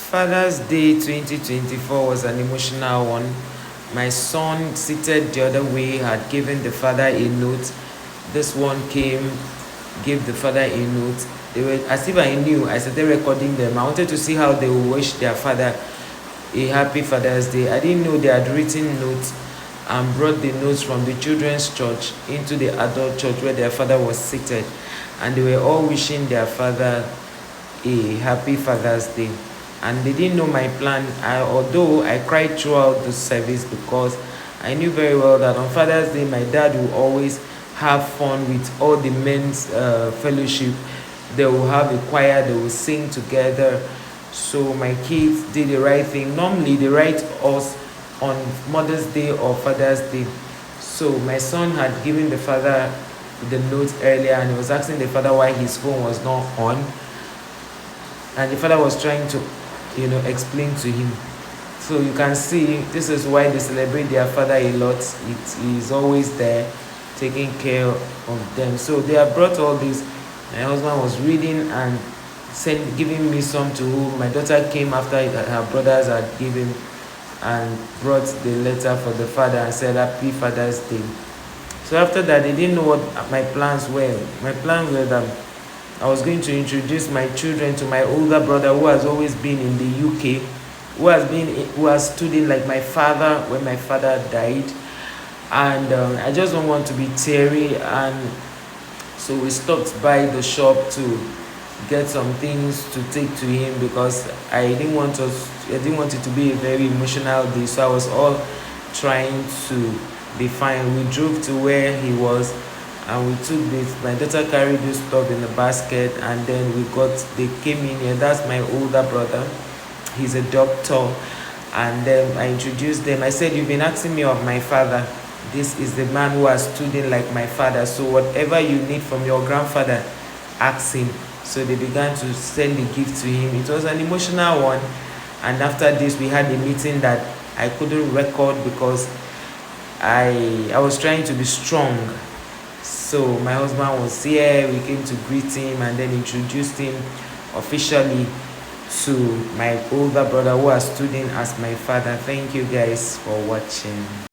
Father's Day 2024 was an emotional one. My son, seated the other way, had given the father a note. This one came, gave the father a note. They were, as if I knew, I started recording them. I wanted to see how they would wish their father a happy Father's Day. I didn't know they had written notes and brought the notes from the children's church into the adult church where their father was seated. And they were all wishing their father a happy Father's Day. And they didn't know my plan. Although I cried throughout the service, because I knew very well that on Father's Day my dad will always have fun with all the men's fellowship. They will have a choir, they will sing together. So my kids did the right thing. Normally they write us on Mother's Day or Father's Day. So my son had given the father the note earlier, and he was asking the father why his phone was not on, and the father was trying to explain to him. So you can see this is why they celebrate their father a lot. It is always there taking care of them. So they have brought all this. My husband was reading and giving me some to whom my daughter came after her brothers had given and brought the letter for the father and said happy Father's Day. So after that, they didn't know what my plans were. My plans were that I was going to introduce my children to my older brother, who has always been in the UK, who has stood in like my father when my father died. And I just don't want to be teary, and so we stopped by the shop to get some things to take to him, because I didn't want it to be a very emotional day. So I was all trying to be fine. We drove to where he was, and we took this. My daughter carried this stuff in the basket, and then they came in here. That's my older brother. He's a doctor. And then I introduced them. I said, you've been asking me of my father. This is the man who has stood in like my father. So whatever you need from your grandfather, ask him. So they began to send the gift to him. It was an emotional one. And after this, we had a meeting that I couldn't record because I was trying to be strong. So my husband was here. We came to greet him and then introduced him officially to my older brother, who has stood in as my father. Thank you guys for watching.